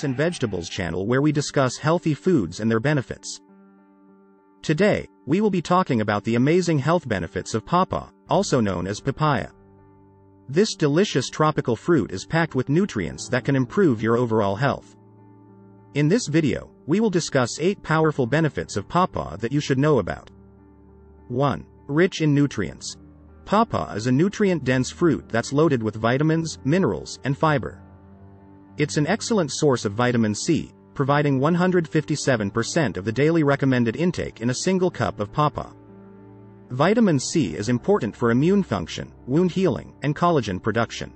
Fruits and Vegetables channel, where we discuss healthy foods and their benefits. Today, we will be talking about the amazing health benefits of pawpaw, also known as papaya. This delicious tropical fruit is packed with nutrients that can improve your overall health. In this video, we will discuss 8 powerful benefits of pawpaw that you should know about. 1. Rich in nutrients. Pawpaw is a nutrient-dense fruit that's loaded with vitamins, minerals, and fiber. It's an excellent source of vitamin C, providing 157% of the daily recommended intake in a single cup of pawpaw. Vitamin C is important for immune function, wound healing, and collagen production.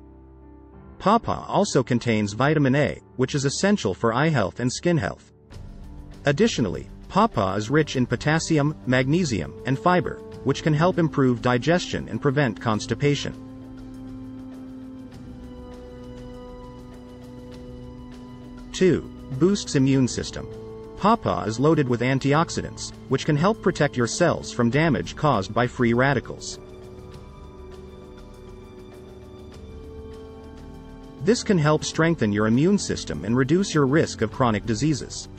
Pawpaw also contains vitamin A, which is essential for eye health and skin health. Additionally, pawpaw is rich in potassium, magnesium, and fiber, which can help improve digestion and prevent constipation. 2. Boosts immune system. Pawpaw is loaded with antioxidants, which can help protect your cells from damage caused by free radicals. This can help strengthen your immune system and reduce your risk of chronic diseases.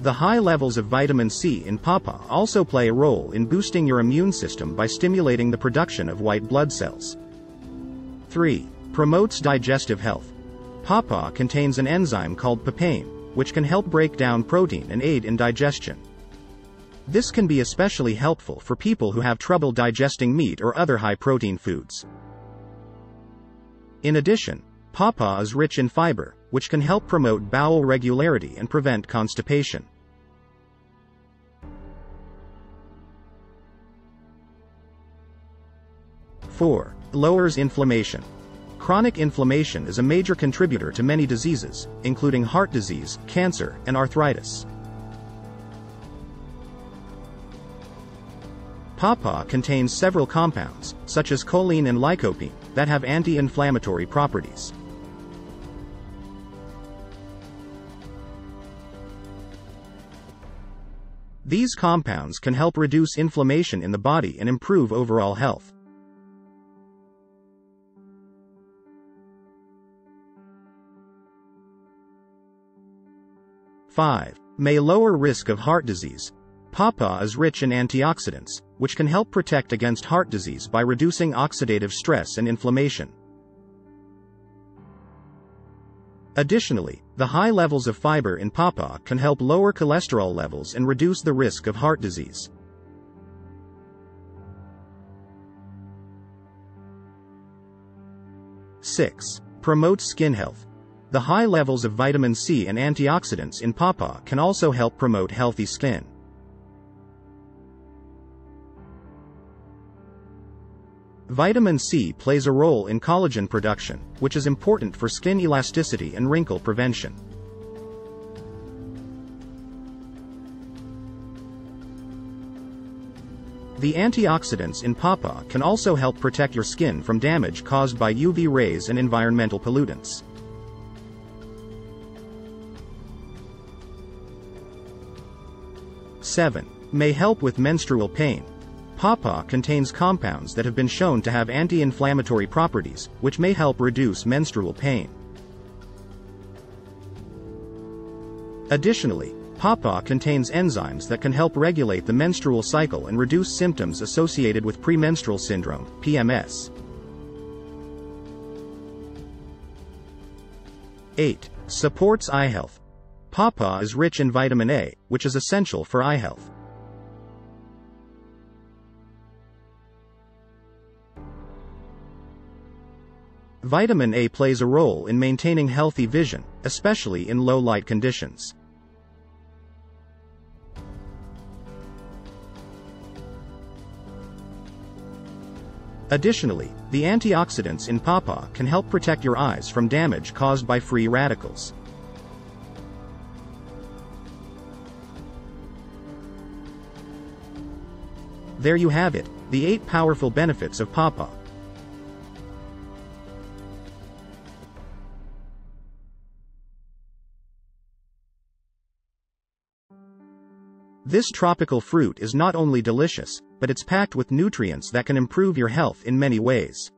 The high levels of vitamin C in pawpaw also play a role in boosting your immune system by stimulating the production of white blood cells. 3. Promotes digestive health. Pawpaw contains an enzyme called papain, which can help break down protein and aid in digestion. This can be especially helpful for people who have trouble digesting meat or other high-protein foods. In addition, pawpaw is rich in fiber, which can help promote bowel regularity and prevent constipation. 4. Lowers inflammation. Chronic inflammation is a major contributor to many diseases, including heart disease, cancer, and arthritis. Pawpaw contains several compounds, such as choline and lycopene, that have anti-inflammatory properties. These compounds can help reduce inflammation in the body and improve overall health. 5. May lower risk of heart disease. Pawpaw is rich in antioxidants, which can help protect against heart disease by reducing oxidative stress and inflammation. Additionally, the high levels of fiber in pawpaw can help lower cholesterol levels and reduce the risk of heart disease. Six. Promotes skin health. The high levels of vitamin C and antioxidants in pawpaw can also help promote healthy skin. Vitamin C plays a role in collagen production, which is important for skin elasticity and wrinkle prevention. The antioxidants in pawpaw can also help protect your skin from damage caused by UV rays and environmental pollutants. 7. May help with menstrual pain. Pawpaw contains compounds that have been shown to have anti-inflammatory properties, which may help reduce menstrual pain. Additionally, pawpaw contains enzymes that can help regulate the menstrual cycle and reduce symptoms associated with premenstrual syndrome, PMS. 8. Supports eye health. Pawpaw is rich in vitamin A, which is essential for eye health. Vitamin A plays a role in maintaining healthy vision, especially in low light conditions. Additionally, the antioxidants in pawpaw can help protect your eyes from damage caused by free radicals. There you have it, the 8 powerful benefits of pawpaw. This tropical fruit is not only delicious, but it's packed with nutrients that can improve your health in many ways.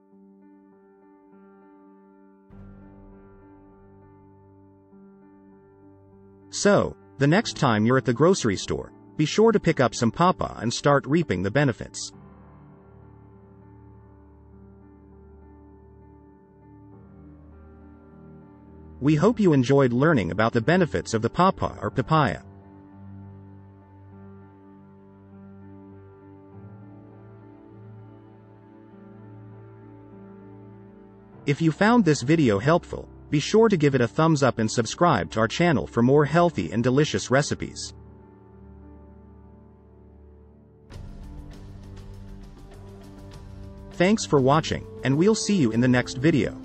So, the next time you're at the grocery store, be sure to pick up some pawpaw and start reaping the benefits. We hope you enjoyed learning about the benefits of the pawpaw or papaya. If you found this video helpful, be sure to give it a thumbs up and subscribe to our channel for more healthy and delicious recipes. Thanks for watching, and we'll see you in the next video.